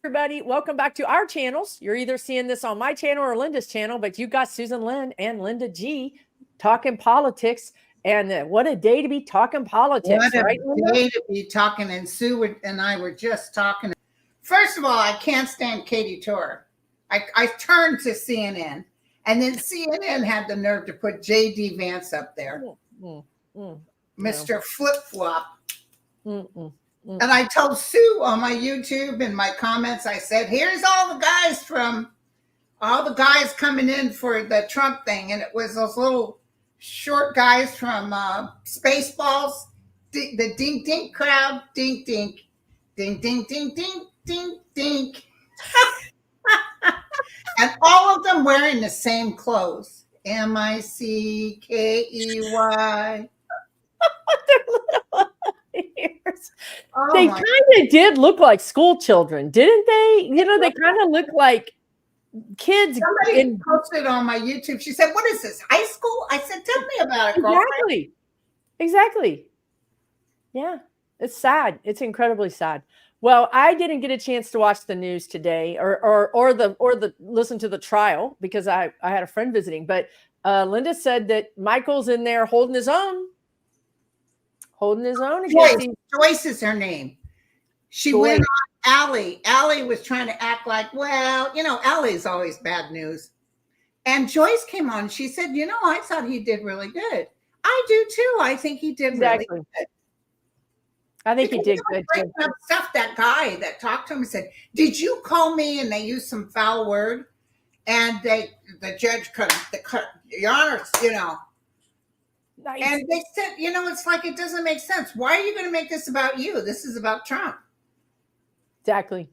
everybody. Welcome back to our channels. You're either seeing this on my channel or Linda's channel, but you got Susan Lynn and Linda G talking politics. And what a day to be talking politics, what right? What a day to be talking. And Sue and I were just talking. First of all, I can't stand Katie Torr. I turned to CNN, and then CNN had the nerve to put J.D. Vance up there. Mr. Flip-Flop. And I told Sue on my YouTube and my comments, I said, here's all the guys coming in for the Trump thing. And it was those little short guys from Spaceballs, the Dink Dink crowd, Dink Dink, Dink Dink Dink Dink Dink Dink. And all of them wearing the same clothes. M-I-C-K-E-Y. Oh, they kind of did look like school children, didn't they? You know, they kind of look like kids. Somebody posted on my YouTube. She said, "What is this? High school?" I said, "Tell me about it, girlfriend." Exactly. Yeah, it's sad. It's incredibly sad. Well, I didn't get a chance to watch the news today, or the listen to the trial because I had a friend visiting. But Linda said that Michael's in there holding his own. Joyce is her name. She went on Allie. Allie was trying to act like, well, you know, Allie's always bad news. And Joyce came on. She said, you know, I thought he did really good. I do too. I think he did really good. I think he did good too. Stuff, that guy that talked to him said, did you call me? And they used some foul word. And the judge couldn't, Your Honor, you know. Nice. And they said, you know, it's like, it doesn't make sense. Why are you going to make this about you? This is about Trump. Exactly.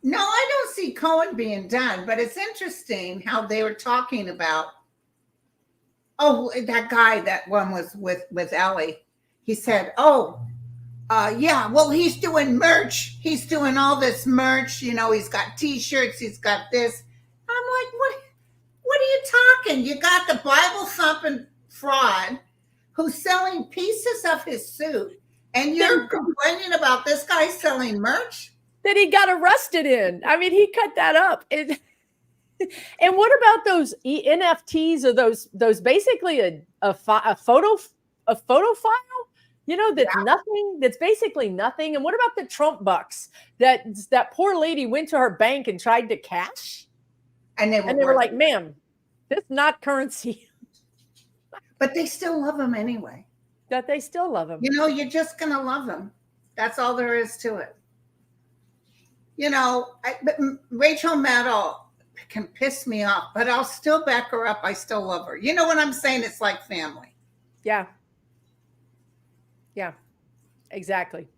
No, I don't see Cohen being done, but it's interesting how they were talking about, that guy, that one was with Ellie. He said, yeah, well, he's doing merch. He's doing all this merch. You know, he's got T-shirts. He's got this. I'm like, what are you talking? You got the Bible thumping fraud who's selling pieces of his suit, and you're complaining about this guy selling merch that he got arrested in. I mean, he cut that up. And what about those NFTs or those basically a photo file? You know, that's nothing. That's basically nothing. And what about the Trump bucks that poor lady went to her bank and tried to cash? And they were like, ma'am, this is not currency. But they still love him anyway. That they still love him. You know, you're just going to love him. That's all there is to it. You know, Rachel Maddow can piss me off, but I'll still back her up. I still love her. You know what I'm saying? It's like family. Yeah. Exactly.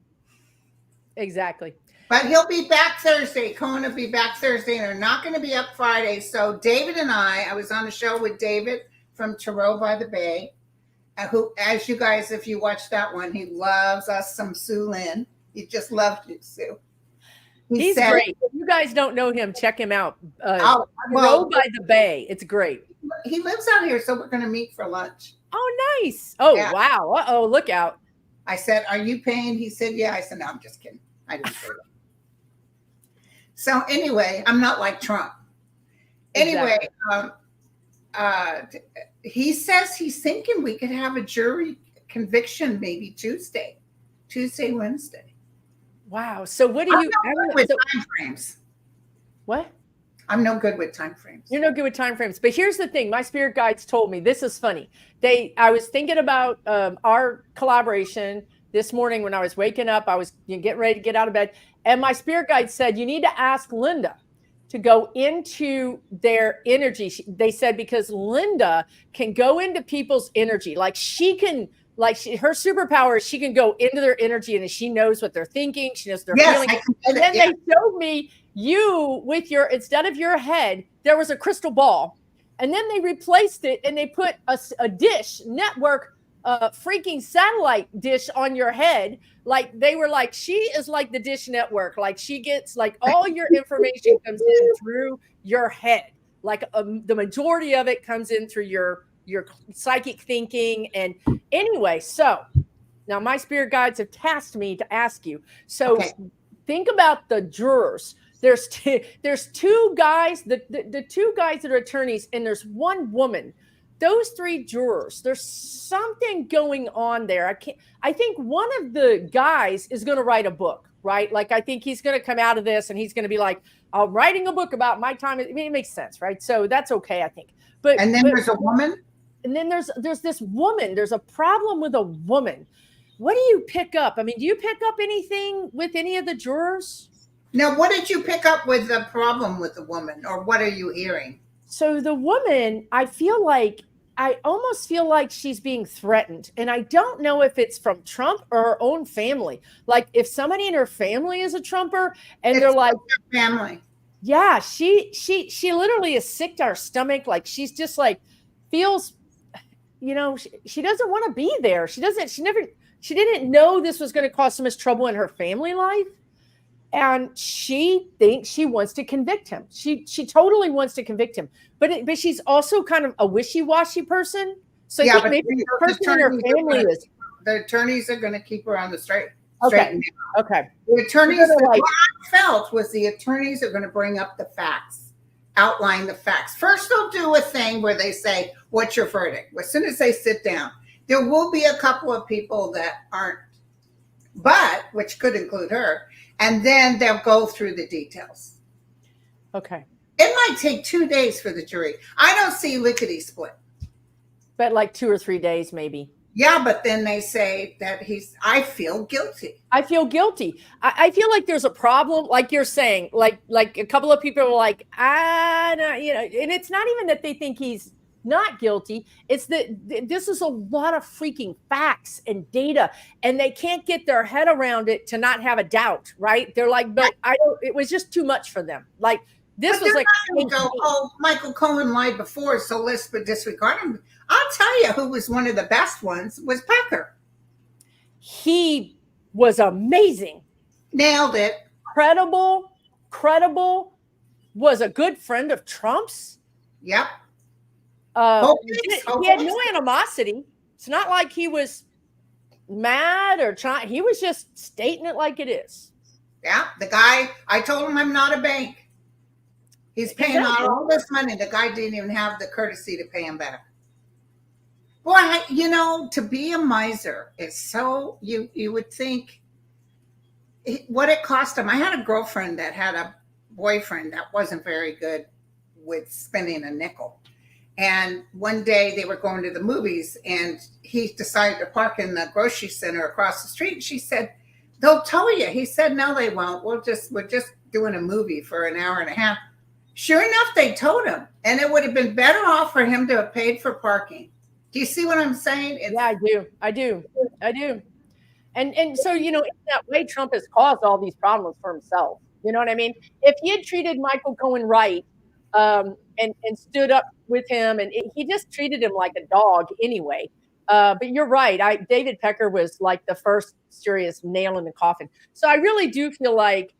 But he'll be back Thursday. Cohen will be back Thursday, and they're not going to be up Friday. So David and I was on a show with David from Tarot by the Bay, who, as you guys, if you watch that one, he loves us some Sue Lynn. He just loved you, Sue. He's great. If you guys don't know him, check him out. Tarot by the Bay. It's great. He lives out here, so we're going to meet for lunch. Oh, nice. Oh, yeah. Wow. Uh-oh, look out. I said, are you paying? He said, yeah. I said, no, I'm just kidding. I didn't say that. So anyway, I'm not like Trump. Anyway, he says he's thinking we could have a jury conviction maybe Tuesday, Wednesday. Wow. So what do you? I'm no good with time frames. What? I'm no good with time frames. You're no good with time frames. But here's the thing: my spirit guides told me this is funny. I was thinking about our collaboration this morning when I was waking up. I was getting ready to get out of bed. And my spirit guide said, you need to ask Linda to go into their energy. They said, because Linda can go into people's energy. Like her superpower is she can go into their energy, and she knows what they're thinking. She knows their feeling. And then they showed me you with instead of your head, there was a crystal ball. And then they replaced it and they put a dish network freaking satellite dish on your head. Like they were like, she is like the Dish Network. Like she gets like all your information comes in through your head. Like the majority of it comes in through your psychic thinking. And anyway, so Now, my spirit guides have tasked me to ask you. So Okay. think about the jurors. There's two guys, the two guys that are attorneys, and there's one woman. Those three jurors, there's something going on there. I think one of the guys is going to write a book, right? Like, I think he's going to come out of this and he's going to be like, I'm writing a book about my time. I mean, it makes sense, right? So that's okay, I think. And then there's a woman. And then there's this woman. There's a problem with a woman. What do you pick up? I mean, do you pick up anything with any of the jurors? Now, what did you pick up with the problem with the woman, or what are you hearing? So the woman, I almost feel like she's being threatened. And I don't know if it's from Trump or her own family. Like, if somebody in her family is a Trumper and they're like, family. Yeah, she literally is sick to her stomach. Like, she's just like, feels, she doesn't want to be there. She didn't know this was going to cause so much trouble in her family life. And she thinks she wants to convict him. She totally wants to convict him. But she's also kind of a wishy-washy person. So yeah, maybe the person in her family is. The attorneys are going to keep her on the straight. Okay. The attorneys, what I felt was the attorneys are going to bring up the facts, outline the facts. First, they'll do a thing where they say, what's your verdict? As soon as they sit down, there will be a couple of people that aren't, which could include her. And then they'll go through the details. Okay. It might take 2 days for the jury. I don't see lickety split. But like 2 or 3 days, maybe. Yeah, but then they say that I feel guilty. I feel guilty. I feel like there's a problem, like you're saying, like a couple of people are like, and it's not even that they think he's not guilty. It's that this is a lot of freaking facts and data, and they can't get their head around it to not have a doubt, right? They're like, but it was just too much for them. Like, this was like, Michael Cohen lied before, so let's disregard him. I'll tell you who was one of the best ones was Pecker. He was amazing. Nailed it. Credible, was a good friend of Trump's. Yep. He had no animosity. It's not like he was mad or trying. He was just stating it like it is. Yeah. The guy, I told him I'm not a bank. He's paying out all this money. The guy didn't even have the courtesy to pay him back. Boy, to be a miser is so, you would think what it cost him. I had a girlfriend that had a boyfriend that wasn't very good with spending a nickel. And one day they were going to the movies and he decided to park in the grocery center across the street. And she said, they'll tow you. He said, no, they won't. We're just doing a movie for an hour and a half. Sure enough, they towed him. And it would have been better off for him to have paid for parking. Do you see what I'm saying? Yeah, I do. And so, in that way, Trump has caused all these problems for himself. You know what I mean? If he had treated Michael Cohen right, and stood up with him, and he just treated him like a dog anyway. But you're right. David Pecker was like the first serious nail in the coffin. So I really do feel like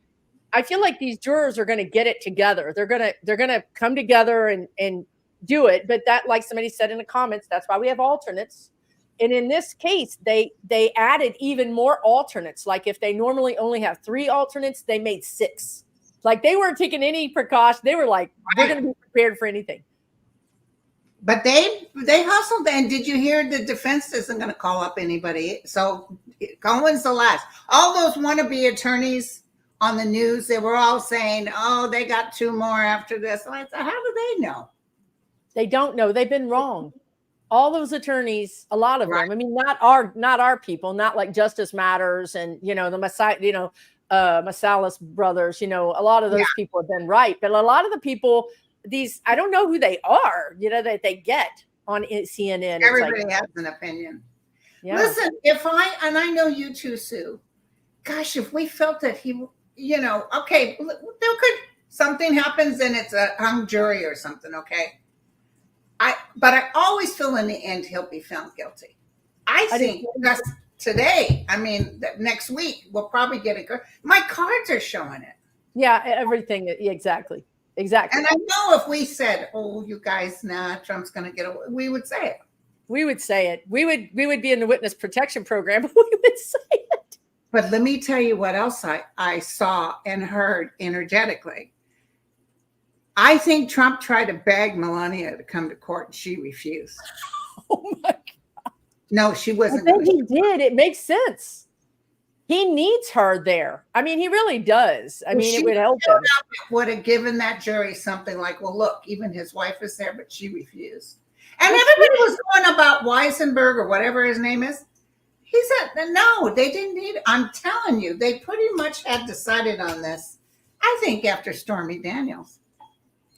these jurors are going to get it together. They're going to come together and do it. But that, like somebody said in the comments, that's why we have alternates. And in this case, they added even more alternates. Like, if they normally only have 3 alternates, they made 6. Like, they weren't taking any precaution. They were like, we're going to be prepared for anything. But they hustled. And did you hear the defense isn't going to call up anybody? So Cohen's the last. All those wannabe attorneys on the news, they were all saying, oh, they got 2 more after this. How do they know? They don't know. They've been wrong. All those attorneys, a lot of them. I mean, not our people, not like Justice Matters and, the Messiah, Masalas brothers, a lot of those people have been right. But a lot of the people, I don't know who they are, that they get on CNN. Everybody has an opinion. Yeah. Listen, and I know you too, Sue. Gosh, if we felt that he, okay, something happens and it's a hung jury or something, okay? But I always feel in the end he'll be found guilty. I think that's today. I mean, next week we'll probably get it. My cards are showing it. Yeah, everything. Exactly. And I know if we said, "Oh, you guys, Trump's going to get away," we would say it. We would say it. We would be in the witness protection program, but we would say it. But let me tell you what else I saw and heard energetically. I think Trump tried to beg Melania to come to court and she refused. Oh my God. No, she wasn't. I think he did. It makes sense. He needs her there. I mean, he really does. I mean, it would help him. Would have given that jury something like, well, look, even his wife is there, but she refused. And everybody was going about Weisenberg or whatever his name is. He said, no, they didn't need it. I'm telling you, they pretty much had decided on this, I think, after Stormy Daniels.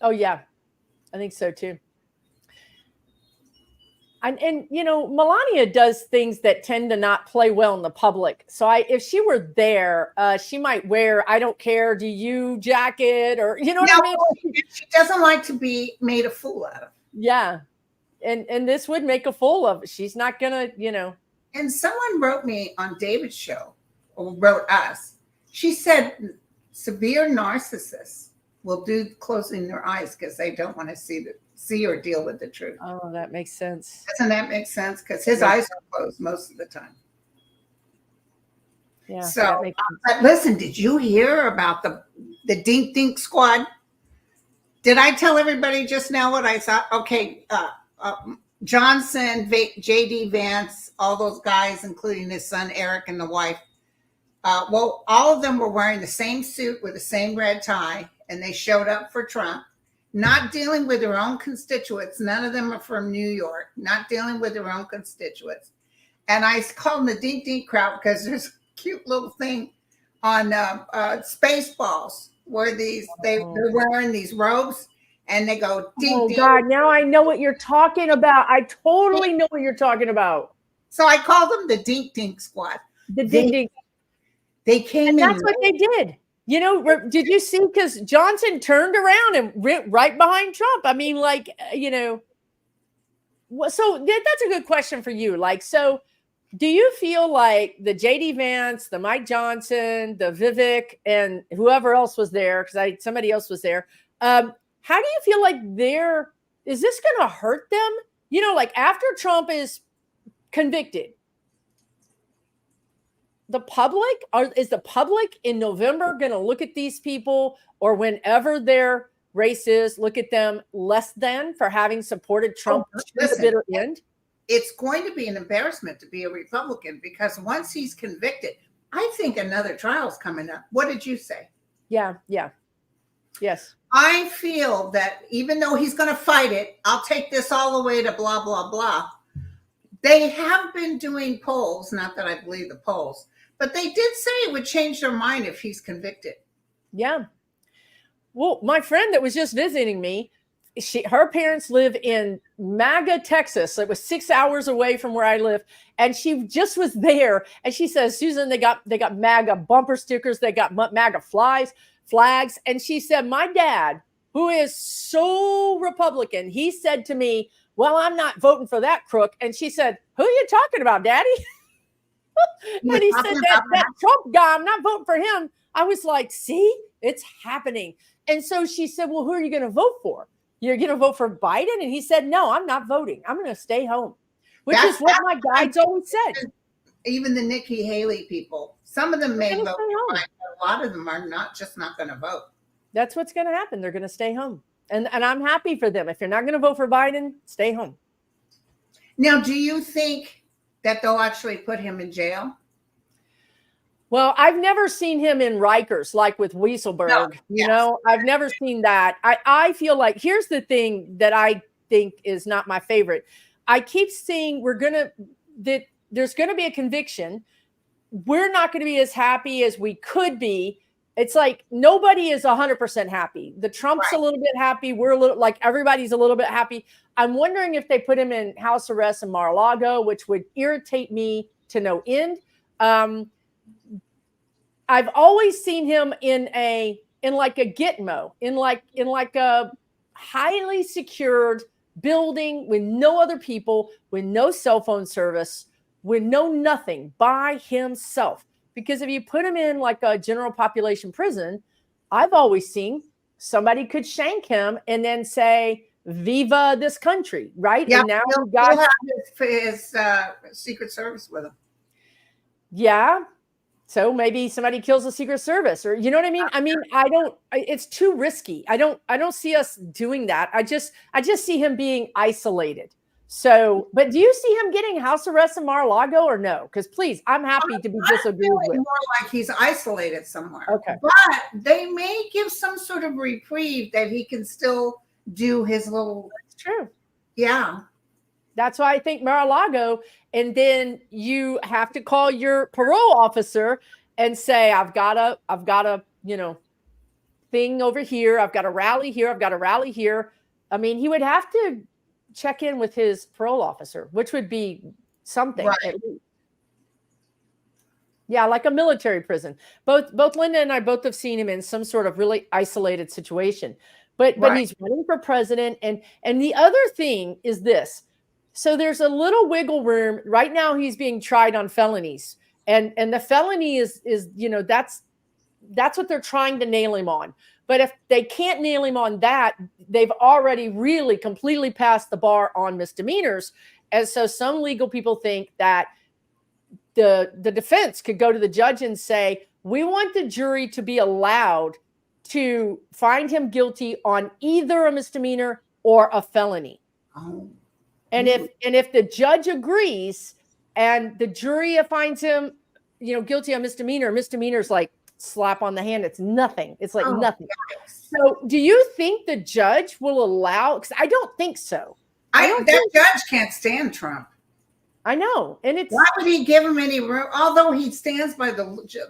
Oh, yeah. I think so, too. And you know, Melania does things that tend to not play well in the public. So if she were there, she might wear "I don't care, do you" jacket, or you know what I mean? She doesn't like to be made a fool out of. Yeah, and this would make a fool of. She's not gonna, you know. And someone wrote me on David's show, or wrote us. She said severe narcissists will do closing their eyes because they don't want to see or deal with the truth. Oh, that makes sense. Doesn't that make sense? Because his eyes are closed most of the time. Yeah. So, but listen, did you hear about the Dink Dink squad? Did I tell everybody just now what I thought? Okay, Johnson, J.D. Vance, all those guys, including his son Eric and the wife. Well, all of them were wearing the same suit with the same red tie, and they showed up for Trump. Not dealing with their own constituents. None of them are from New York. Not dealing with their own constituents. And I call them the Dink Dink crowd because there's a cute little thing on Spaceballs where they're wearing these robes and they go dink dink. Oh God! Now I know what you're talking about. I totally know what you're talking about. So I call them the Dink Dink squad. The Dink Dink. They came in. That's what they did. You know, did you see? Because Johnson turned around and went right behind Trump. I mean, like, you know, so that's a good question for you. Like, so do you feel like the J.D. Vance, the Mike Johnson, the Vivek, and whoever else was there, because somebody else was there, how do you feel like is this going to hurt them? You know, like after Trump is convicted, is the public in November going to look at these people, or whenever their race is, look at them less than for having supported Trump to the bitter end? It's going to be an embarrassment to be a Republican because once he's convicted, I think another trial's coming up. What did you say? Yeah. Yes. I feel that even though he's going to fight it, I'll take this all the way to blah, blah, blah. They have been doing polls, not that I believe the polls, but they did say it would change their mind if he's convicted. Yeah. Well, my friend that was just visiting me, her parents live in MAGA, Texas. So it was 6 hours away from where I live. And she just was there. And she says, Susan, they got MAGA bumper stickers. They got MAGA flags. And she said, my dad, who is so Republican, he said to me, well, I'm not voting for that crook. And she said, who are you talking about, Daddy? And he said, that Trump guy, I'm not voting for him. I was like, see, it's happening. And so she said, well, who are you going to vote for? You're going to vote for Biden? And he said, no, I'm not voting. I'm going to stay home, which is what my guides always said. Even the Nikki Haley people, some of them may vote for Biden, but a lot of them are not going to vote. That's what's going to happen. They're going to stay home. And I'm happy for them. If you're not going to vote for Biden, stay home. Now, do you think that they'll actually put him in jail? Well, I've never seen him in Rikers, like with Weisselberg. No, you know, I've never seen that. I feel like here's the thing that I think is not my favorite. I keep seeing there's going to be a conviction. We're not going to be as happy as we could be. It's like nobody is 100% happy. The Trump's a little bit happy. We're a little, like, everybody's a little bit happy. I'm wondering if they put him in house arrest in Mar-a-Lago, which would irritate me to no end. I've always seen him in like a Gitmo, in like a highly secured building with no other people, with no cell phone service, with no nothing, by himself. Because if you put him in like a general population prison, I've always seen somebody could shank him and then say viva this country, right? Yeah, And now he'll, we got he'll have his Secret Service with him. yeah. So maybe somebody kills the Secret Service, or you know what I mean? I mean, it's too risky. I don't see us doing that. I just see him being isolated. So, but do you see him getting house arrest in Mar-a-Lago or no? Because please, I'm happy to be disagreed with. More like he's isolated somewhere. Okay. But they may give some sort of reprieve that he can still do his little. That's true. Yeah. That's why I think Mar-a-Lago, and then you have to call your parole officer and say, I've got a, thing over here. I've got a rally here. I've got a rally here. I mean, he would have to check in with his parole officer, which would be something. Right. Yeah, like a military prison. Both Linda and I both have seen him in some sort of really isolated situation. But he's running for president. And the other thing is this. So there's a little wiggle room. Right now he's being tried on felonies. And the felony is that's what they're trying to nail him on. But if they can't nail him on that, they've already really completely passed the bar on misdemeanors. And so some legal people think that the defense could go to the judge and say, we want the jury to be allowed to find him guilty on either a misdemeanor or a felony. Oh. And if the judge agrees and the jury finds him, guilty on misdemeanors like slap on the hand. It's nothing. It's like nothing. Yes. So do you think the judge will allow, because I don't think so. That judge can't stand Trump. I know. And it's, why would he give him any room? Although he stands by the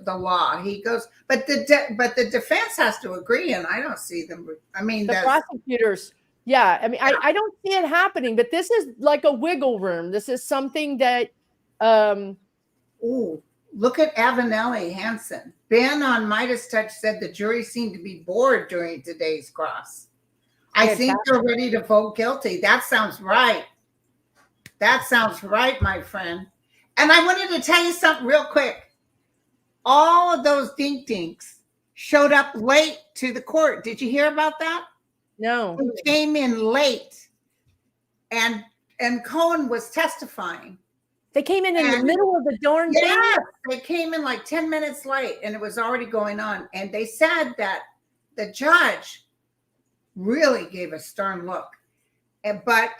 law, he goes, but the defense has to agree. And I don't see them. I mean, the prosecutors. Yeah. I mean, I don't see it happening, but this is like a wiggle room. This is something that, look at Avenelli Hansen. Ben on Midas Touch said the jury seemed to be bored during today's cross. I think they're ready to vote guilty. That sounds right. That sounds right, my friend. And I wanted to tell you something real quick. All of those dink-dinks showed up late to the court. Did you hear about that? No. They came in late. And Cohen was testifying. They came in the middle of the darn thing? Yeah, they came in like 10 minutes late and it was already going on. And they said that the judge really gave a stern look. But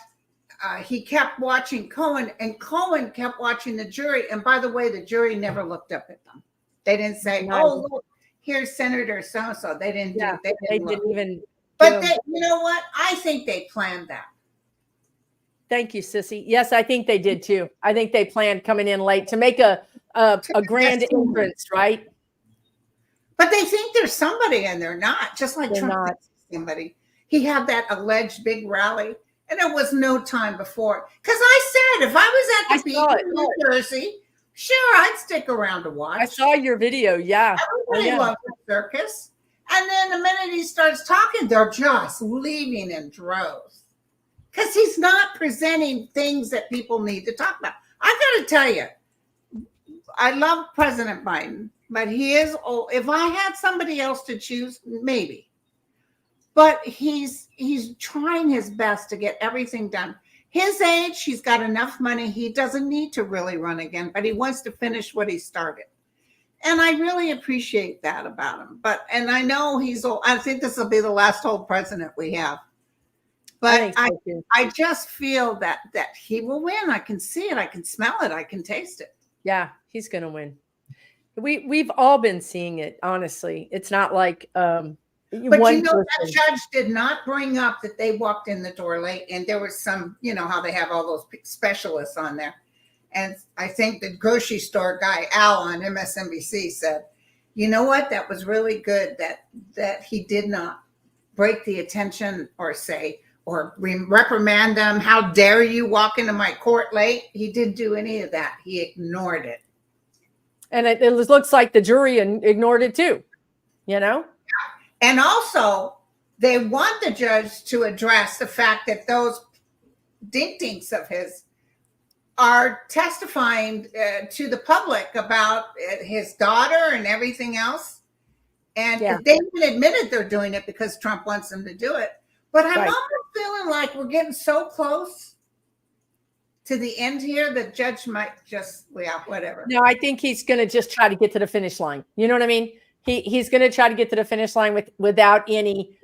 he kept watching Cohen and Cohen kept watching the jury. And by the way, the jury never looked up at them. They didn't say, oh, look, here's Senator so-and-so. They didn't do it. They didn't even. But you know what? I think they planned that. Thank you, Sissy. Yes, I think they did too. I think they planned coming in late to make a grand entrance, right? But they think there's somebody and they're not. Just like Trump thinks somebody. He had that alleged big rally, and it was no time before. Because I said, if I was at the beach in New Jersey, sure, I'd stick around to watch. I saw your video. Yeah, everybody loves the circus. And then the minute he starts talking, they're just leaving in droves. Because he's not presenting things that people need to talk about. I got to tell you, I love President Biden, but he is old. If I had somebody else to choose, maybe. But he's trying his best to get everything done. His age, he's got enough money. He doesn't need to really run again, but he wants to finish what he started. And I really appreciate that about him. And I know he's old. I think this will be the last old president we have. But I just feel that he will win. I can see it. I can smell it. I can taste it. Yeah, he's going to win. We've all been seeing it, honestly. It's not like but that judge did not bring up that they walked in the door late. And there was some, how they have all those specialists on there. And I think the grocery store guy, Al, on MSNBC said, you know what? That was really good that he did not break the attention or say, or reprimand them. How dare you walk into my court late? He didn't do any of that. He ignored it. And it looks like the jury ignored it too, And also, they want the judge to address the fact that those dink-dinks of his are testifying to the public about his daughter and everything else. And they even admitted they're doing it because Trump wants them to do it. But I'm almost feeling like we're getting so close to the end here, the judge might just, yeah, whatever. No, I think he's going to just try to get to the finish line. You know what I mean? He's going to try to get to the finish line without any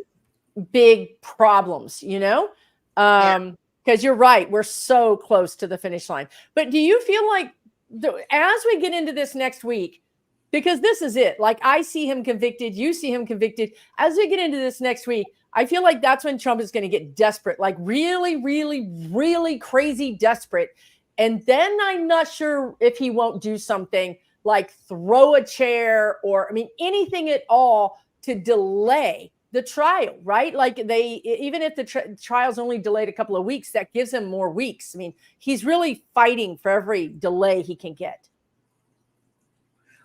big problems, you know? Because you're right. We're so close to the finish line. But do you feel like as we get into this next week, because this is it, like I see him convicted, you see him convicted. As we get into this next week, I feel like that's when Trump is going to get desperate, like really, really, really crazy desperate. And then I'm not sure if he won't do something like throw a chair or, I mean, anything at all to delay the trial, right? Like even if the trial's only delayed a couple of weeks, that gives him more weeks. I mean, he's really fighting for every delay he can get.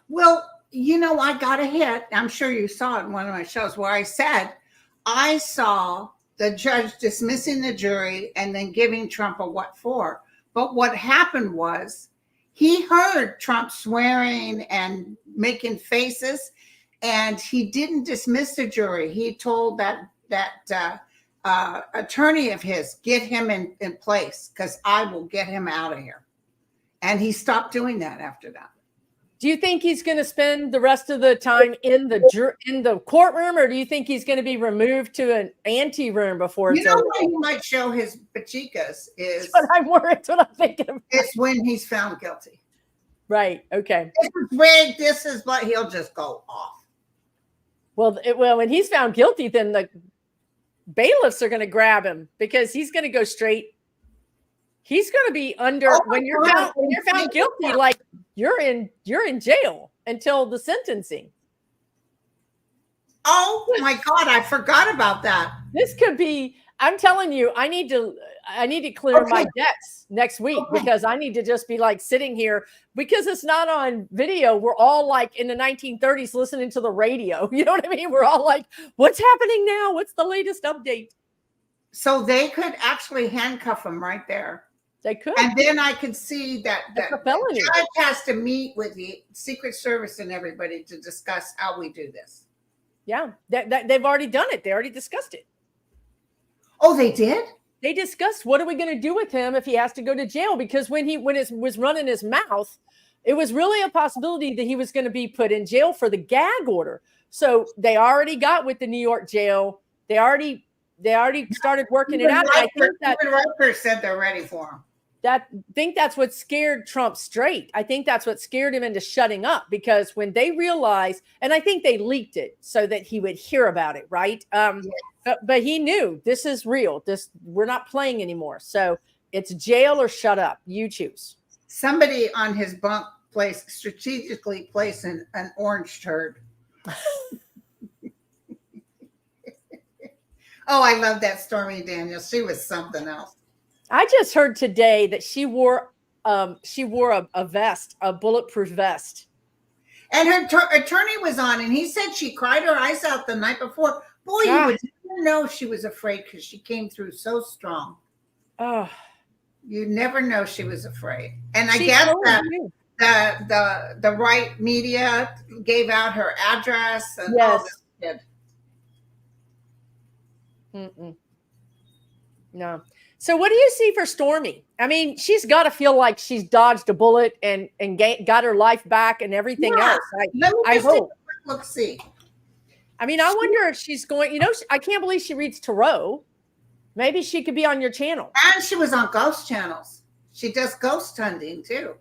Well, you know, I got a hit. I'm sure you saw it in one of my shows where I said, I saw the judge dismissing the jury and then giving Trump a what for. But what happened was he heard Trump swearing and making faces, and he didn't dismiss the jury. He told that attorney of his, get him in place because I will get him out of here. And he stopped doing that after that. Do you think he's going to spend the rest of the time in the courtroom, or do you think he's going to be removed to an ante room before it's over? When he might show his pachikas is that's what I'm thinking about. It's when he's found guilty. Right. Okay. This is rigged. This is what he'll just go off. Well, when he's found guilty, then the bailiffs are going to grab him because he's going to go straight. He's going to be under when you're found guilty, like you're in jail until the sentencing. Oh my God, I forgot about that. This could be, I'm telling you, I need to clear my debts next week because I need to just be like sitting here because it's not on video. We're all like in the 1930s listening to the radio. You know what I mean? We're all like, what's happening now? What's the latest update? So they could actually handcuff him right there. They could. And then I could see that the judge has to meet with the Secret Service and everybody to discuss how we do this. Yeah, they've already done it. They already discussed it. Oh, they did? They discussed what are we going to do with him if he has to go to jail? Because when it was running his mouth, it was really a possibility that he was going to be put in jail for the gag order. So they already got with the New York jail. They already started working it out. I think that Riker said they're ready for him. I think that's what scared Trump straight. I think that's what scared him into shutting up because when they realized, and I think they leaked it so that he would hear about it, right? But he knew this is real. We're not playing anymore. So it's jail or shut up. You choose. Somebody on his bunk strategically placed an orange turd. Oh, I love that Stormy Daniels. She was something else. I just heard today that she wore a vest, a bulletproof vest. And her attorney was on, and he said she cried her eyes out the night before. Boy, you would never know she was afraid because she came through so strong. Oh, you never know she was afraid. And I guess that the right media gave out her address and all this shit. No. So what do you see for Stormy? I mean, she's got to feel like she's dodged a bullet and got her life back and everything else. I hope. Let's see. I mean, I wonder if she's going, I can't believe she reads tarot. Maybe she could be on your channel. And she was on ghost channels. She does ghost hunting too.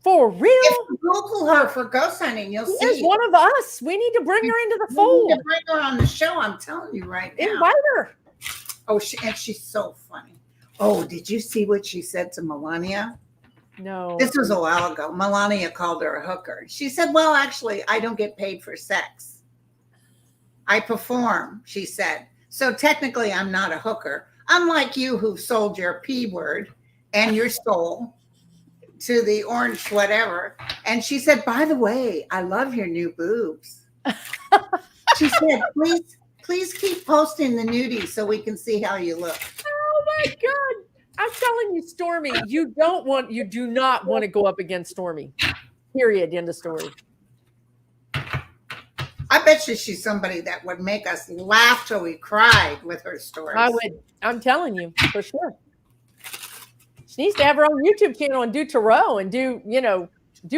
For real? If you Google her for ghost hunting, you'll see. She's one of us. We need to bring her into the fold. We need to bring her on the show. I'm telling you right now. Invite her. Oh, and she's so funny. Oh, did you see what she said to Melania? No. This was a while ago. Melania called her a hooker. She said, well, actually, I don't get paid for sex. I perform, she said. So technically, I'm not a hooker. Unlike you who sold your P word and your soul to the orange whatever. And she said, by the way, I love your new boobs. She said, please keep posting the nudies so we can see how you look. Oh my God. I'm telling you, Stormy, you do not want to go up against Stormy. Period. End of story. I bet you she's somebody that would make us laugh till we cried with her stories. I would. I'm telling you for sure. She needs to have her own YouTube channel and do tarot and do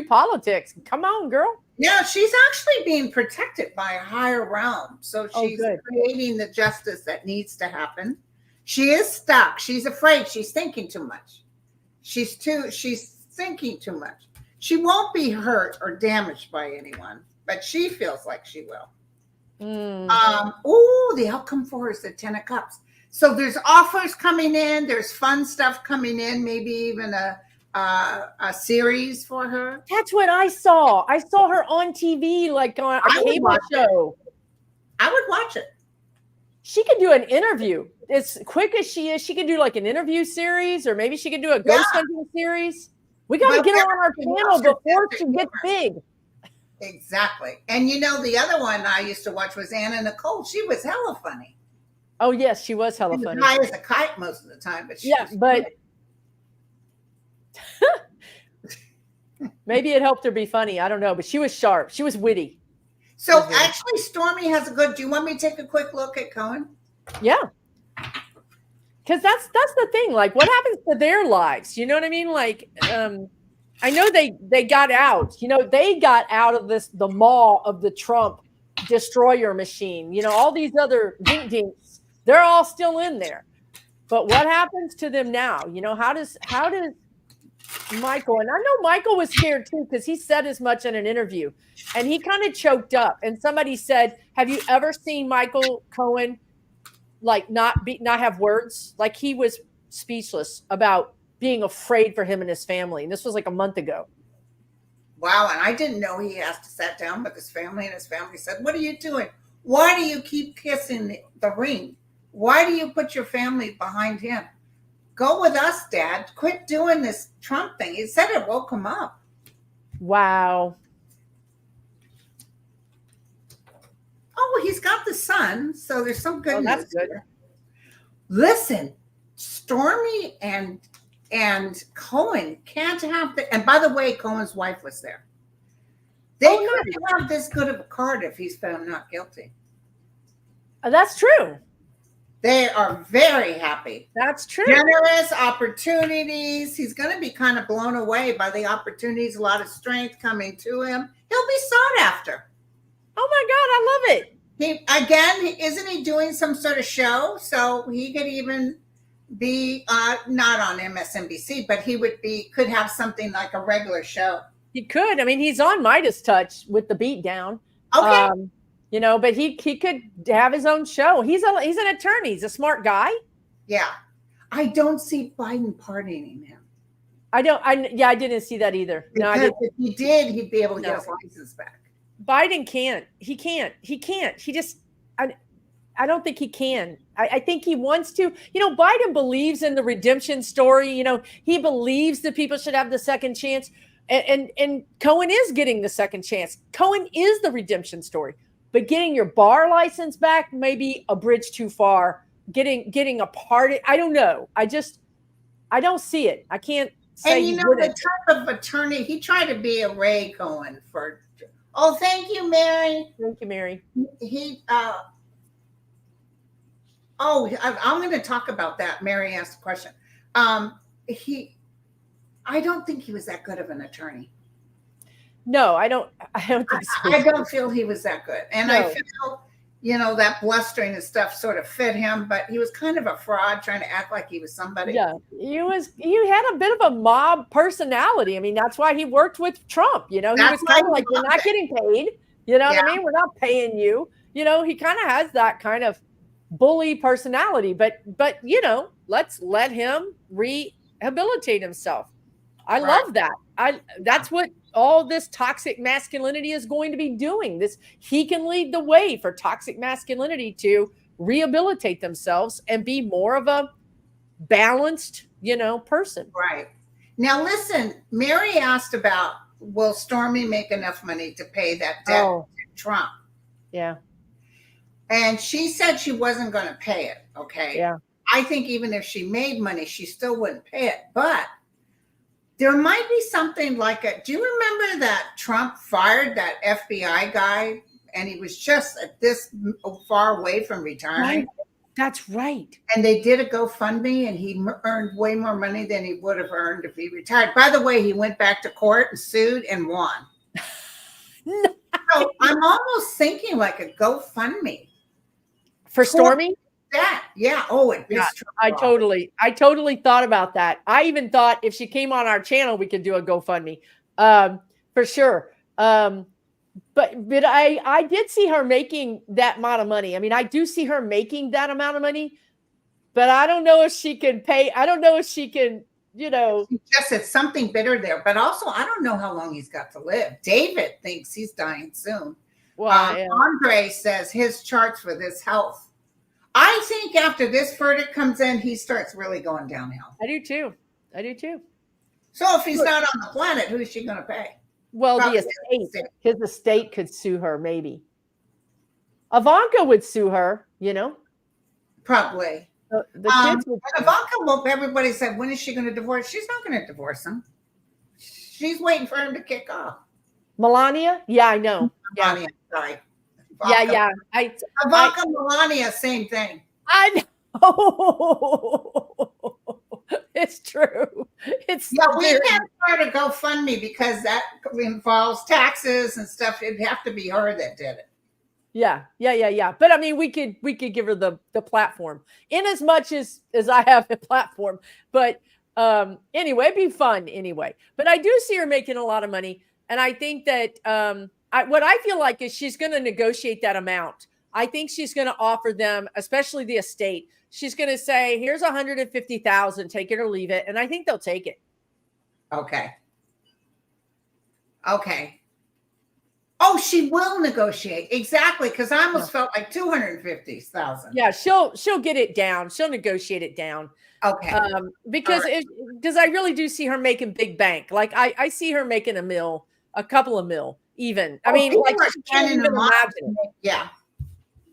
politics. Come on, girl. Yeah, she's actually being protected by a higher realm. So she's creating the justice that needs to happen. She is stuck. She's afraid. She's thinking too much. She's thinking too much. She won't be hurt or damaged by anyone, but she feels like she will. The outcome for her is the 10 of Cups. So there's offers coming in. There's fun stuff coming in. Maybe even a series for her. That's what I saw. I saw her on TV, like on a cable show. I would watch it. She could do an interview. As quick as she is, she could do like an interview series, or maybe she could do a ghost hunting series. We got to get her on our panel before she gets big. Exactly. And the other one I used to watch was Anna Nicole. She was hella funny. Oh, yes, she was hella funny. High as a kite most of the time, but maybe it helped her be funny. I don't know, but she was sharp. She was witty. So actually, Stormy has a good. Do you want me to take a quick look at Cohen? Yeah, because that's the thing. Like, what happens to their lives? You know what I mean? Like, I know they got out. They got out of the maw of the Trump destroyer machine. All these other dinks, they're all still in there. But what happens to them now? How does Michael, and I know Michael was scared too, because he said as much in an interview, and he kind of choked up. And somebody said, "Have you ever seen Michael Cohen like not have words?" Like, he was speechless about being afraid for him and his family. And this was like a month ago. Wow. And I didn't know he has to sit down with his family, and his family said, "What are you doing? Why do you keep kissing the ring? Why do you put your family behind him? Go with us, Dad. Quit doing this Trump thing." He said it woke him up. Wow. Oh, he's got the son, so there's some good news. That's good. Here. Listen, Stormy and Cohen can't have and by the way, Cohen's wife was there. They couldn't have this good of a card if he's found not guilty. That's true. They are very happy. That's true. Generous opportunities. He's going to be kind of blown away by the opportunities, a lot of strength coming to him. He'll be sought after. Oh my God, I love it. Isn't he doing some sort of show? So he could even be not on MSNBC, but could have something like a regular show. He could. I mean, he's on Midas Touch with the beat down. Okay. But he could have his own show. He's an attorney. He's a smart guy. Yeah. I don't see Biden pardoning him. I didn't see that either. Because no, if he did, he'd be able to get his license back. Biden can't. He can't. He just, I don't think he can. I think he wants to. Biden believes in the redemption story. He believes that people should have the second chance. And Cohen is getting the second chance. Cohen is the redemption story. But getting your bar license back may be a bridge too far. Getting a pardon, I don't know. I don't see it. I can't say. And the type of attorney, he tried to be a Ray Cohen for. Oh, thank you, Mary. Thank you, Mary. I'm going to talk about that. Mary asked a question. I don't think he was that good of an attorney. No, I don't think so. I don't feel he was that good. And no. I feel, that blustering and stuff sort of fit him, but he was kind of a fraud trying to act like he was somebody. Yeah, he had a bit of a mob personality. I mean, that's why he worked with Trump. He was kind of like, "We're not getting paid. What I mean? We're not paying you." He kind of has that kind of bully personality, but let's let him rehabilitate himself. I love that. That's what all this toxic masculinity is going to be doing. He can lead the way for toxic masculinity to rehabilitate themselves and be more of a balanced, person. Right. Now, listen, Mary asked about, will Stormy make enough money to pay that debt to Trump? Yeah. And she said she wasn't going to pay it. Okay. Yeah. I think even if she made money, she still wouldn't pay it. But there might be something like do you remember that Trump fired that FBI guy and he was just at this far away from retiring. Right. That's right. And they did a GoFundMe, and he earned way more money than he would have earned if he retired. By the way, he went back to court and sued and won. Nice. So I'm almost thinking like a GoFundMe For Stormy. That, yeah. Oh, I totally thought about that. I even thought if she came on our channel, we could do a GoFundMe, for sure. But I did see her making that amount of money. I mean, I do see her making that amount of money, but I don't know if she can pay. I don't know if she can, Just it's something bitter there. But also, I don't know how long he's got to live. David thinks he's dying soon. Well, Andre says his charts for this health. I think after this verdict comes in, he starts really going downhill. I do too. So if he's not on the planet, who's she going to pay? Well, Probably the estate. His estate could sue her, maybe. Ivanka would sue her, Probably. The kids would. Ivanka, well, everybody said, when is she going to divorce? She's not going to divorce him. She's waiting for him to kick off. Melania? Yeah, I know. Melania, sorry. Ivanka. Yeah. Ivanka, Melania, same thing. I know. It's true. We can't start a GoFundMe because that involves taxes and stuff. It'd have to be her that did it. Yeah. But I mean, we could give her the platform in as much as I have a platform. But anyway, it'd be fun anyway. But I do see her making a lot of money, and I think that what I feel like is she's going to negotiate that amount. I think she's going to offer them, especially the estate. She's going to say, here's $150,000, take it or leave it. And I think they'll take it. Okay. Oh, she will negotiate. Exactly. Because I almost felt like $250,000. Yeah, she'll get it down. She'll negotiate it down. Okay. Because I really do see her making big bank. Like I see her making a couple of mil even. I mean, like she can't even imagine. Yeah.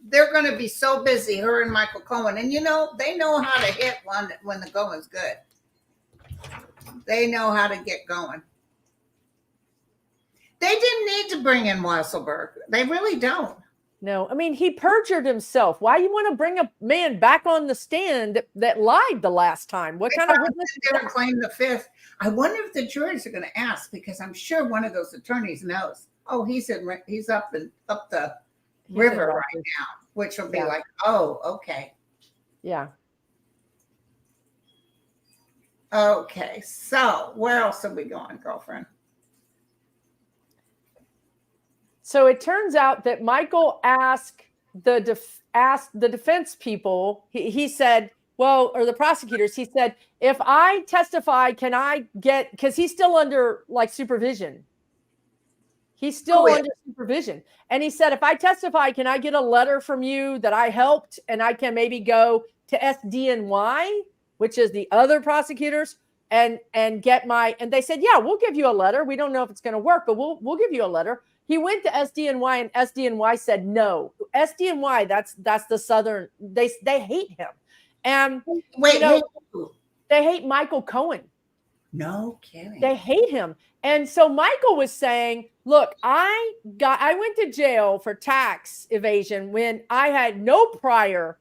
They're going to be so busy, her and Michael Cohen. And, they know how to hit one when the going's good. They know how to get going. They didn't need to bring in Weisselberg. They really don't. No, I mean, he perjured himself. Why you want to bring a man back on the stand that lied the last time? What kind of witness? They're going to claim the fifth. I wonder if the juries are going to ask, because I'm sure one of those attorneys knows. Oh, he's up the river right now, which will be like, oh, okay. Yeah. Okay, so where else are we going, girlfriend? So it turns out that Michael asked the defense people, he said, or the prosecutors, he said, if I testify, can I get, because he's still under supervision. He's still under supervision. And he said, if I testify, can I get a letter from you that I helped, and I can maybe go to SDNY, which is the other prosecutors, and get and they said, yeah, we'll give you a letter. We don't know if it's going to work, but we'll give you a letter. He went to SDNY, and SDNY said no. SDNY, that's the Southern, they hate him. And they hate Michael Cohen. No kidding. They hate him. And so Michael was saying, look, I went to jail for tax evasion when I had no prior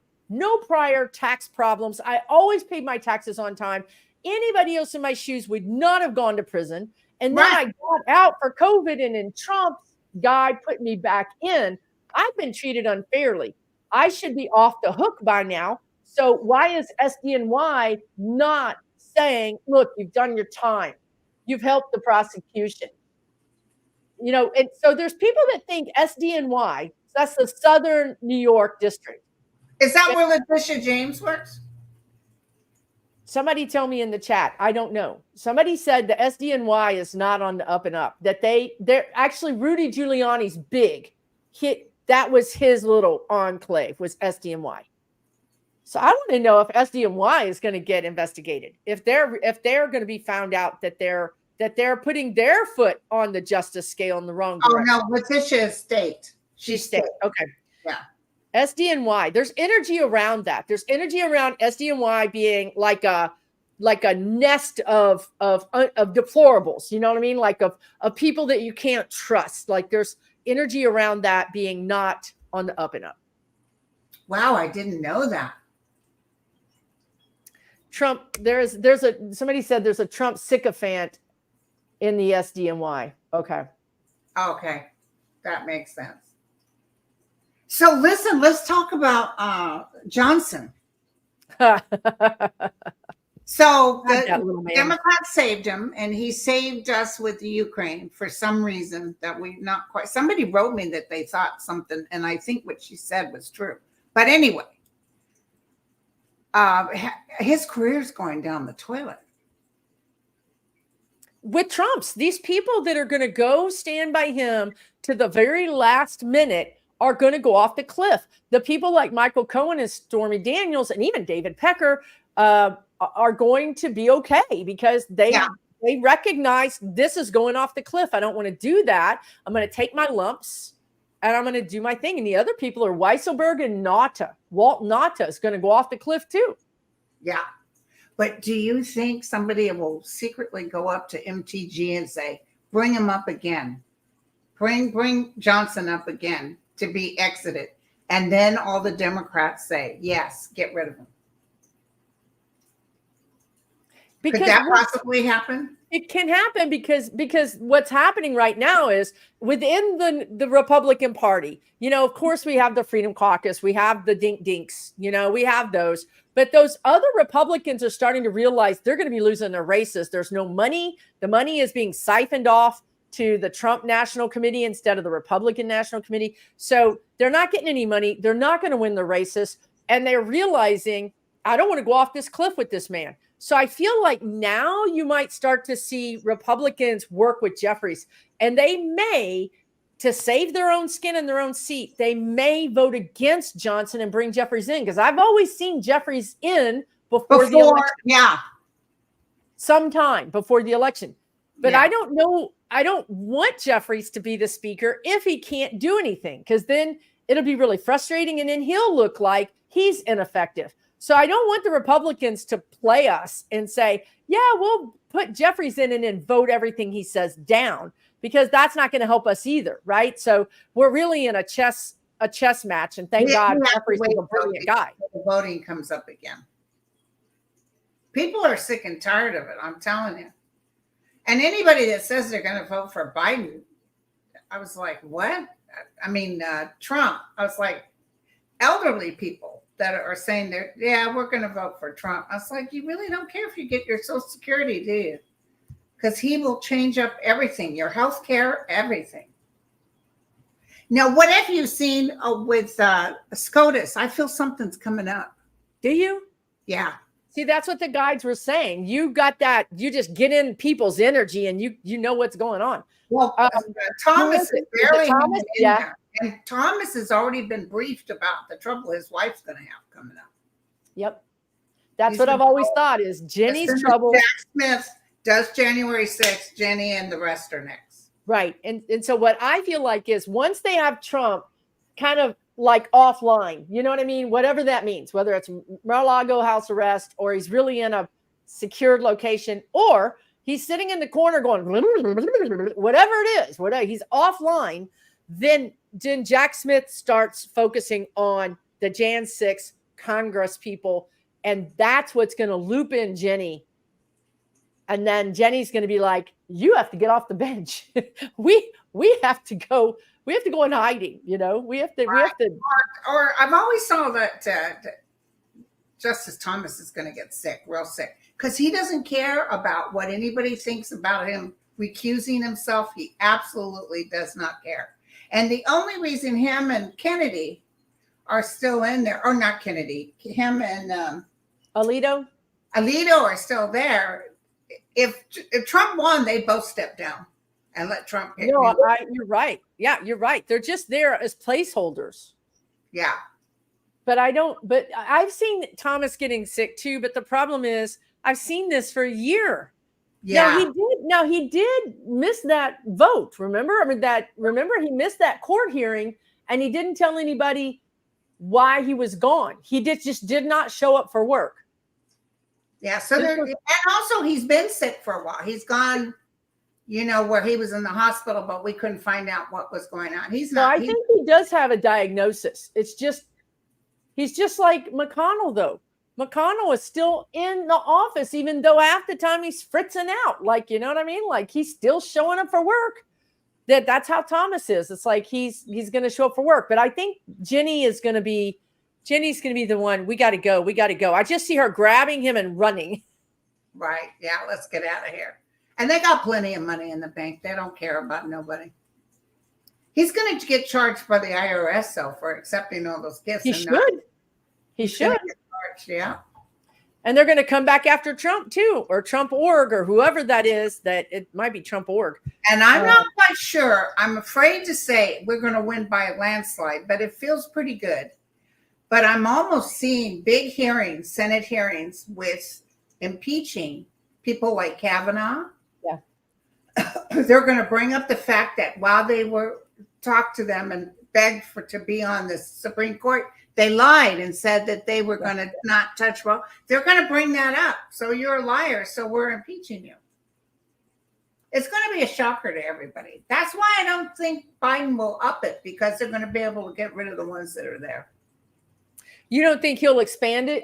tax problems. I always paid my taxes on time. Anybody else in my shoes would not have gone to prison. And then I got out for COVID, and then Trump's guy put me back in. I've been treated unfairly. I should be off the hook by now. So why is SDNY not saying, look, you've done your time. You've helped the prosecution. And so there's people that think SDNY, that's the Southern New York district. Is that where Letitia James works? Somebody tell me in the chat. I don't know. Somebody said the SDNY is not on the up and up, that they're actually Rudy Giuliani's big hit. That was his little enclave, was SDNY. So I want to know if SDNY is going to get investigated. If they're going to be found out that they're putting their foot on the justice scale in the wrong direction. Oh no, Letitia is state. She's state. Okay. Yeah. SDNY, there's energy around that. There's energy around SDNY being like a nest of deplorables. You know what I mean? Like of people that you can't trust. Like there's energy around that being not on the up and up. Wow, I didn't know that. Trump, somebody said there's a Trump sycophant in the SDNY. Okay. Okay. That makes sense. So listen, let's talk about Johnson. So the Democrats saved him, and he saved us with the Ukraine for some reason that we not quite. Somebody wrote me that they thought something, and I think what she said was true. But anyway, his career's going down the toilet. With Trump's, these people that are going to go stand by him to the very last minute are going to go off the cliff. The people like Michael Cohen and Stormy Daniels and even David Pecker are going to be okay because they recognize this is going off the cliff. I don't want to do that. I'm going to take my lumps and I'm going to do my thing. And the other people are Weisselberg and Nauta. Walt Nauta is going to go off the cliff too. Yeah. But do you think somebody will secretly go up to MTG and say, bring him up again? Bring Johnson up again to be exited. And then all the Democrats say, yes, get rid of him. Could that possibly happen? It can happen because what's happening right now is within the Republican Party, of course we have the Freedom Caucus, we have the Dink Dinks, we have those. But those other Republicans are starting to realize they're going to be losing their races. There's no money. The money is being siphoned off to the Trump National Committee instead of the Republican National Committee. So they're not getting any money. They're not going to win the races. And they're realizing, I don't want to go off this cliff with this man. So I feel like now you might start to see Republicans work with Jeffries. And they may, to save their own skin and their own seat, they may vote against Johnson and bring Jeffries in. Because I've always seen Jeffries in before the election. Yeah. Sometime before the election. But I don't know. I don't want Jeffries to be the speaker if he can't do anything. Because then it'll be really frustrating. And then he'll look like he's ineffective. So I don't want the Republicans to play us and say, yeah, we'll put Jeffries in and then vote everything he says down. Because that's not going to help us either, right? So we're really in a chess match, and thank God Jeffries is a brilliant guy. The voting comes up again. People are sick and tired of it, I'm telling you. And anybody that says they're going to vote for Biden, I was like, what? I mean, Trump. I was like, elderly people that are saying we're going to vote for Trump. I was like, you really don't care if you get your Social Security, do you? Because he will change up everything, your health care, everything. Now, what have you seen with SCOTUS? I feel something's coming up. Do you? Yeah. See, that's what the guides were saying. You got that. You just get in people's energy and you know what's going on. Well, Thomas is barely in there. And Thomas has already been briefed about the trouble his wife's going to have coming up. Yep. That's what I've always thought is Jenny's trouble. Jack Smith does January 6th. Jenny and the rest are next. Right. And so what I feel like is once they have Trump kind of like offline, you know what I mean? Whatever that means, whether it's Mar-a-Lago house arrest or he's really in a secured location or he's sitting in the corner going, whatever it is, whatever, he's offline, then Jack Smith starts focusing on the Jan 6 Congress people. And that's what's going to loop in Jenny. And then Jenny's going to be like, you have to get off the bench. we have to go. We have to go in hiding. We have to. Or I've always saw that Justice Thomas is going to get sick, real sick, because he doesn't care about what anybody thinks about him recusing himself. He absolutely does not care. And the only reason him and Kennedy are still in there, or not Kennedy, him and Alito are still there. If Trump won, they'd both step down and let Trump. You're right. Yeah, you're right. They're just there as placeholders. Yeah. But I've seen Thomas getting sick too. But the problem is I've seen this for a year. Yeah. He did miss that vote. Remember he missed that court hearing and he didn't tell anybody why he was gone. He just did not show up for work. Yeah. So and also he's been sick for a while. He's gone where he was in the hospital, but we couldn't find out what was going on. He's No, not. I think he does have a diagnosis. He's just like McConnell, though. McConnell is still in the office, even though half the time he's fritzing out. Like, you know what I mean? Like, he's still showing up for work. That's how Thomas is. It's like he's going to show up for work. But I think Jenny's going to be the one. We got to go. I just see her grabbing him and running. Right. Yeah. Let's get out of here. And they got plenty of money in the bank. They don't care about nobody. He's going to get charged by the IRS, though, for accepting all those gifts. He should. He should. Get charged, yeah. And they're going to come back after Trump, too, or Trump org, or whoever that is. That it might be Trump org. And I'm not quite sure. I'm afraid to say we're going to win by a landslide, but it feels pretty good. But I'm almost seeing big hearings, Senate hearings, with impeaching people like Kavanaugh. Yeah. They're going to bring up the fact that while they were talked to them and begged to be on the Supreme Court, they lied and said that they were going to not touch. Well, they're going to bring that up. So you're a liar. So we're impeaching you. It's going to be a shocker to everybody. That's why I don't think Biden will up it, because they're going to be able to get rid of the ones that are there. You don't think he'll expand it?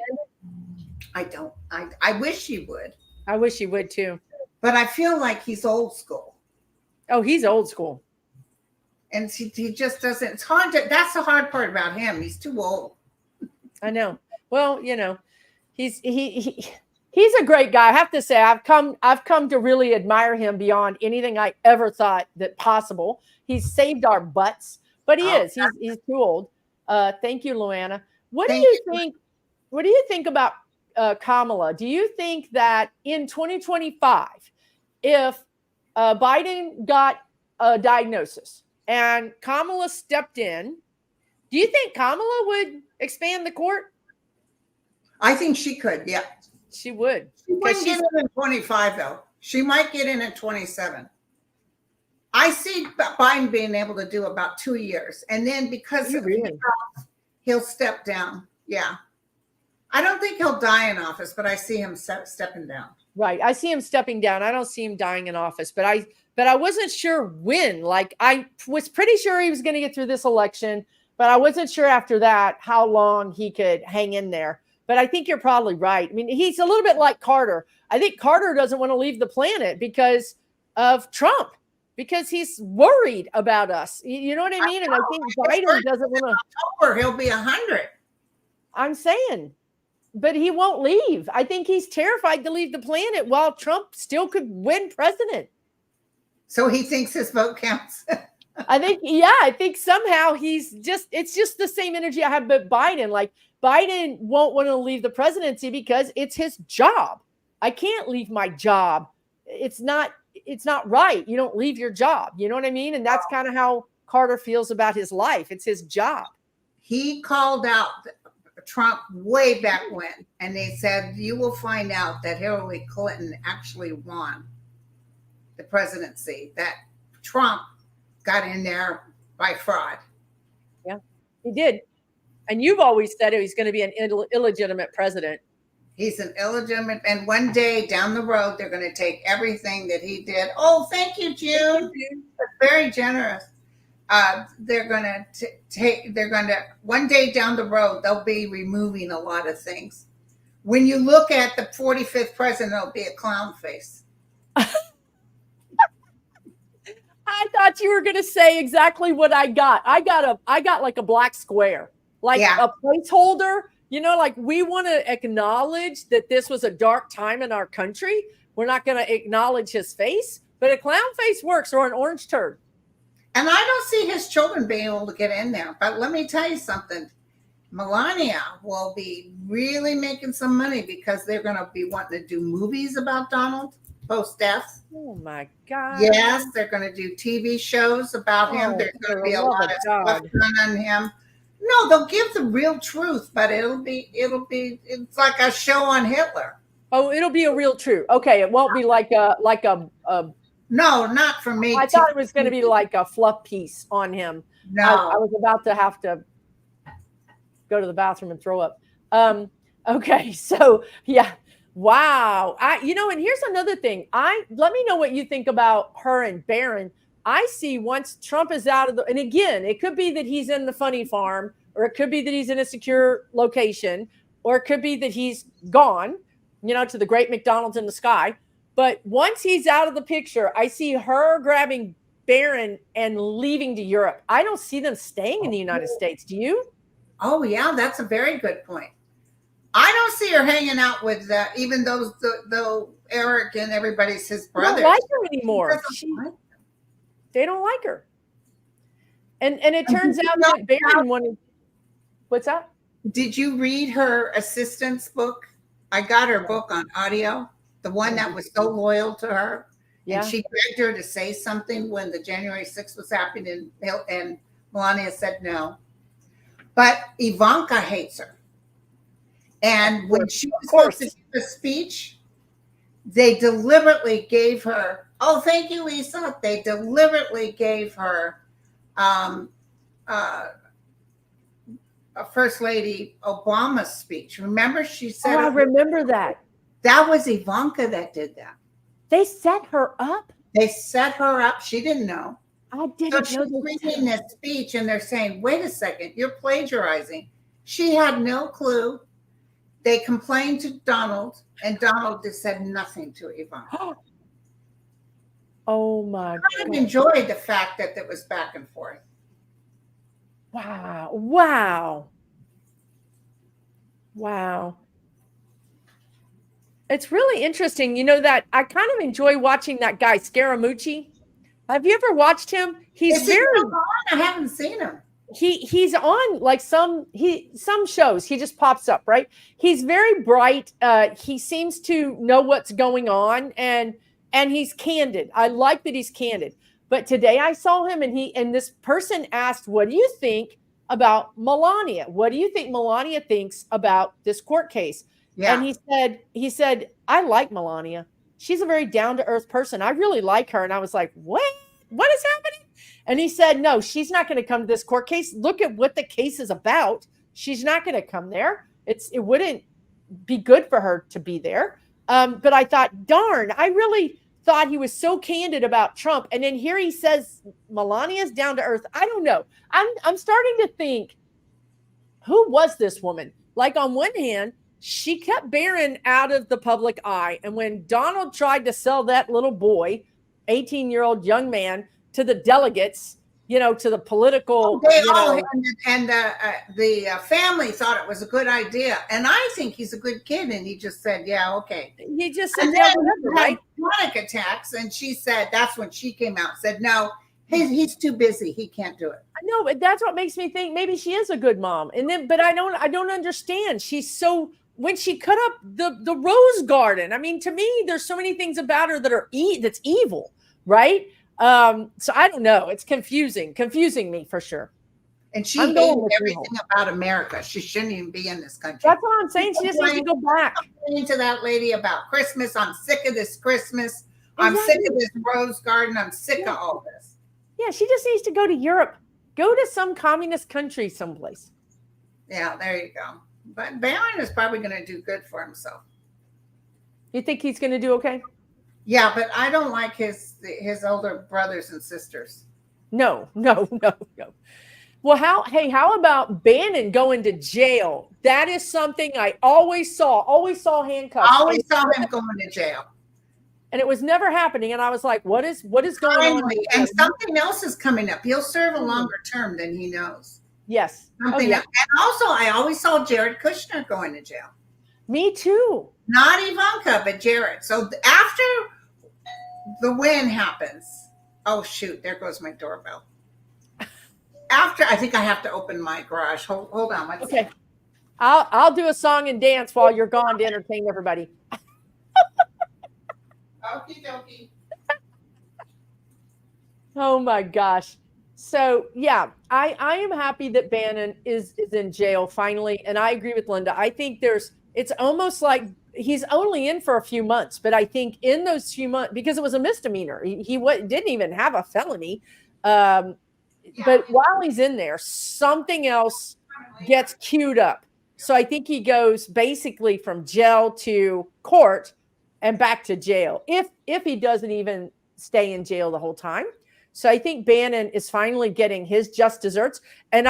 I don't. I wish he would. I wish he would, too. But I feel like he's old school. Oh, he's old school. And he just doesn't. It's hard to. That's the hard part about him. He's too old. I know. Well, he's a great guy. I have to say, I've come to really admire him beyond anything I ever thought that possible. He's saved our butts, but he's too old. Thank you, Luana. What do you think? What do you think about Kamala? Do you think that in 2025, if Biden got a diagnosis and Kamala stepped in, do you think Kamala would expand the court? I think she could. Yeah, she would. She wouldn't get in 25, though. She might get in at 27. I see Biden being able to do about 2 years, and then because he'll step down. Yeah. I don't think he'll die in office, but I see him stepping down. Right. I see him stepping down. I don't see him dying in office, but I wasn't sure when. Like, I was pretty sure he was going to get through this election, but I wasn't sure after that how long he could hang in there. But I think you're probably right. I mean, he's a little bit like Carter. I think Carter doesn't want to leave the planet because of Trump, because he's worried about us. You know what I mean? And I think Biden doesn't want to. October, he'll be 100. I'm saying. But he won't leave. I think he's terrified to leave the planet while Trump still could win president. So he thinks his vote counts. I think somehow it's just the same energy I have with Biden. Like, Biden won't want to leave the presidency because it's his job. I can't leave my job. It's not right. You don't leave your job. You know what I mean? And that's kind of how Carter feels about his life. It's his job. He called out Trump way back when, and they said, you will find out that Hillary Clinton actually won the presidency, that Trump got in there by fraud. Yeah, he did. And you've always said he's going to be an illegitimate president. He's an illegitimate, and one day down the road, they're going to take everything that he did. Oh, thank you, June. That's very generous. They're going to one day down the road, they'll be removing a lot of things. When you look at the 45th president, it'll be a clown face. I thought you were going to say exactly what I got. I got like a black square, like a placeholder, like we want to acknowledge that this was a dark time in our country. We're not going to acknowledge his face, but a clown face works, or an orange turd. And I don't see his children being able to get in there. But let me tell you something. Melania will be really making some money because they're going to be wanting to do movies about Donald post-death. Oh, my God. Yes, they're going to do TV shows about him. There's going to be a lot of stuff done on him. No, they'll give the real truth, but it's like a show on Hitler. Oh, it'll be a real truth. Okay, it won't be like a no, not for me. I thought it was going to be like a fluff piece on him. No. I was about to have to go to the bathroom and throw up. Okay, so yeah, Wow. And here's another thing. Let me know what you think about her and Baron. I see once Trump is out of and again, it could be that he's in the funny farm, or it could be that he's in a secure location, or it could be that he's gone, to the great McDonald's in the sky. But once he's out of the picture, I see her grabbing Baron and leaving to Europe. I don't see them staying in the United States. Do you? Oh, yeah, that's a very good point. I don't see her hanging out with even though Eric and everybody's his brothers. They don't like her anymore. They don't like her. And it turns out that Baron wanted. What's that? Did you read her assistant's book? I got her book on audio, the one that was so loyal to her. Yeah. And she begged her to say something when the January 6th was happening, and Melania said no. But Ivanka hates her. And when she was supposed to give a speech, they deliberately gave her, oh, thank you, Lisa. They deliberately gave her a First Lady Obama's speech. Remember, she said, I remember that. That was Ivanka that did that. They set her up? They set her up. She didn't know. I didn't know. So she's reading this speech, and they're saying, wait a second, you're plagiarizing. She had no clue. They complained to Donald, and Donald just said nothing to Ivanka. Oh, my God. I enjoyed the fact that it was back and forth. Wow. Wow. Wow. It's really interesting. That I kind of enjoy watching that guy, Scaramucci. Have you ever watched him? He's very. I haven't seen him. He's on like some shows. He just pops up, right? He's very bright. He seems to know what's going on, and he's candid. I like that he's candid. But today I saw him, and this person asked, "What do you think about Melania? What do you think Melania thinks about this court case?" Yeah. And he said, "I like Melania. She's a very down-to-earth person. I really like her." And I was like, "What? What is happening?" And he said, "No, she's not going to come to this court case. Look at what the case is about. She's not going to come there. It wouldn't be good for her to be there." But I thought, darn, I really thought he was so candid about Trump. And then here he says Melania's down to earth. I don't know. I'm starting to think, who was this woman? Like, on one hand, she kept Baron out of the public eye. And when Donald tried to sell that little boy, 18-year-old young man, to the delegates, to the political. And the family thought it was a good idea. And I think he's a good kid. And he just said, yeah, okay. He just said, yeah, whatever, right? Panic attacks. And she said, that's when she came out and said, no, he's too busy. He can't do it. I know, but that's what makes me think maybe she is a good mom. And then, but I don't understand. She's so, when she cut up the rose garden, I mean, to me, there's so many things about her that are that's evil, right? So I don't know. It's confusing me for sure. And she hated everything about America. She shouldn't even be in this country. That's what I'm saying. She just needs to go back. I'm saying to that lady about Christmas. I'm sick of this Christmas. I'm sick of this rose garden. I'm sick of all this. Yeah, she just needs to go to Europe. Go to some communist country someplace. Yeah, there you go. But Baron is probably going to do good for himself. You think he's going to do okay? Yeah, but I don't like his older brothers and sisters. No. Well, how about Bannon going to jail? That is something I always saw handcuffs. I always saw him going to jail. And it was never happening. And I was like, what is going on? And something else is coming up. He'll serve a longer term than he knows. Yes. Something else. And also, I always saw Jared Kushner going to jail. Me too. Not Ivanka, but Jared. So after the win happens, oh shoot, there goes my doorbell. After, I think I have to open my garage. Hold on. Okay. I'll do a song and dance while you're gone to entertain everybody. Okie dokie. Oh my gosh. So yeah, I am happy that Bannon is in jail finally. And I agree with Linda. I think it's almost like he's only in for a few months, but I think in those few months, because it was a misdemeanor, he didn't even have a felony. But while he's in there, something else gets queued up. So I think he goes basically from jail to court and back to jail if he doesn't even stay in jail the whole time. So I think Bannon is finally getting his just desserts. And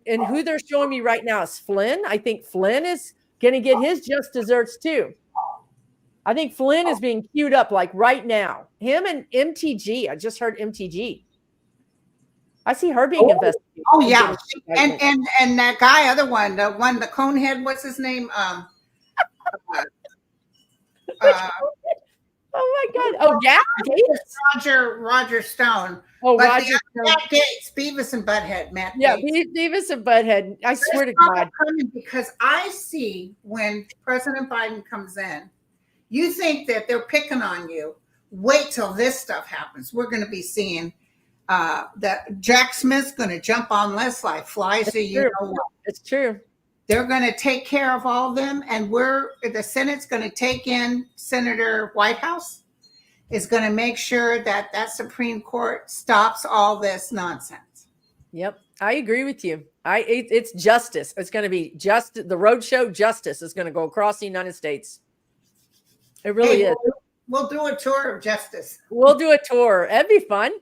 who they're showing me right now is Flynn. I think Flynn is going to get his just desserts too. I think Flynn is being queued up like right now. Him and MTG. I just heard MTG. I see her being investigated. Oh yeah, and that guy, other one, the conehead. What's his name? Oh my God! Oh yeah, Gates? Roger Stone. Oh, but Roger Stone. Matt Gates, Beavis and Butthead. Matt. Yeah, Gates. Beavis and Butthead. I swear to God. Because I see when President Biden comes in, you think that they're picking on you. Wait till this stuff happens. We're going to be seeing that Jack Smith's going to jump on Leslie like flies. So you know what? It's true. They're going to take care of all of them, and the Senate's going to take in Senator Whitehouse is going to make sure that Supreme Court stops all this nonsense. Yep, I agree with you. It's justice. It's going to be just the roadshow. Justice is going to go across the United States. It really is. We'll do a tour of justice. We'll do a tour. That'd be fun.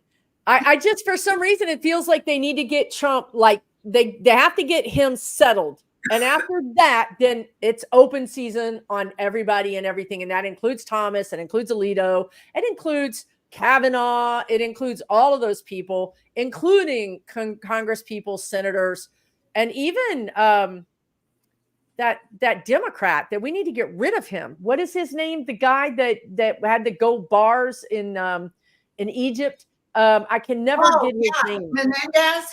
I just, for some reason, it feels like they need to get Trump, like they have to get him settled. And after that, then it's open season on everybody and everything. And that includes Thomas. It includes Alito. It includes Kavanaugh. It includes all of those people, including Congress people, senators, and even that Democrat that we need to get rid of him. What is his name? The guy that had the gold bars in Egypt. I can never get his name. Menendez.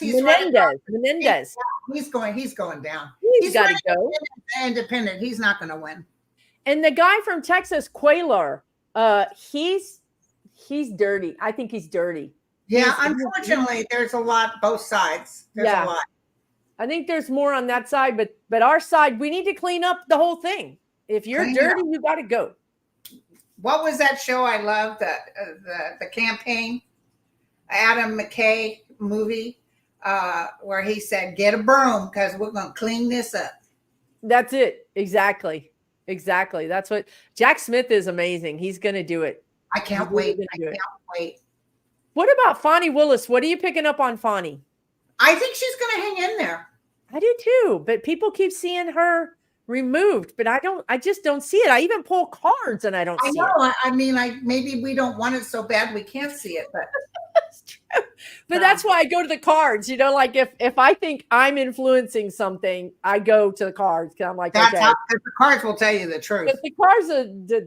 Menendez. He's going down. He's got to go. Independent. He's not going to win. And the guy from Texas, Cuellar, he's dirty. I think he's dirty. Yeah, unfortunately, there's a lot both sides. There's a lot. I think there's more on that side, but our side, we need to clean up the whole thing. If you're dirty, you got to go. What was that show I loved? The campaign, Adam McKay movie, where he said, "Get a broom because we're going to clean this up." That's it. Exactly. That's what Jack Smith is amazing. He's going to do it. I can't wait. I can't wait. What about Fonnie Willis? What are you picking up on Fonnie? I think she's going to hang in there. I do too, but people keep seeing her removed, but I just don't see it. I even pull cards and I don't see it. I mean, maybe we don't want it so bad we can't see it, but that's true. But that's why I go to the cards. Like if I think I'm influencing something, I go to the cards because I'm like, that's okay. The cards will tell you the truth. But the cards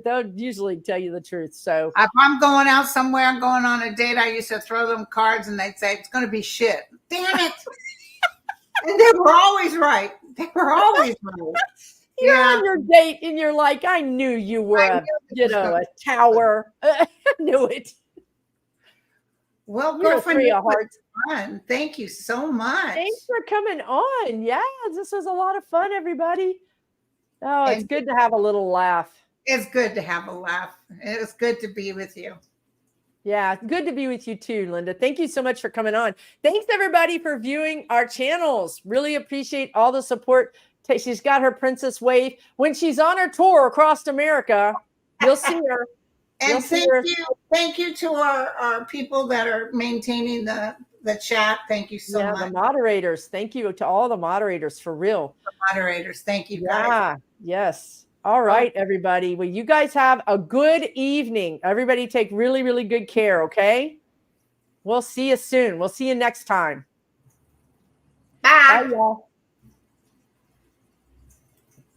they'll usually tell you the truth. So if I'm going out somewhere, I'm going on a date, I used to throw them cards and they'd say it's going to be shit. Damn it! And they were always right. You're on your date and you're like, I knew you were a tower. I knew it. Well, girlfriend, fun. Thank you so much. Thanks for coming on. Yeah, this was a lot of fun, everybody. Oh, it's good to have a little laugh. It's good to have a laugh. It's good to be with you. Yeah, good to be with you too, Linda. Thank you so much for coming on. Thanks, everybody, for viewing our channels. Really appreciate all the support. She's got her princess wave. When she's on her tour across America, you'll see her. And thank you to our people that are maintaining the chat. Thank you so much. The moderators. Thank you to all the moderators, for real. The moderators. Thank you, guys. Yes. All right, everybody. Well, you guys have a good evening. Everybody take really, really good care, okay? We'll see you soon. We'll see you next time. Bye. Bye, y'all.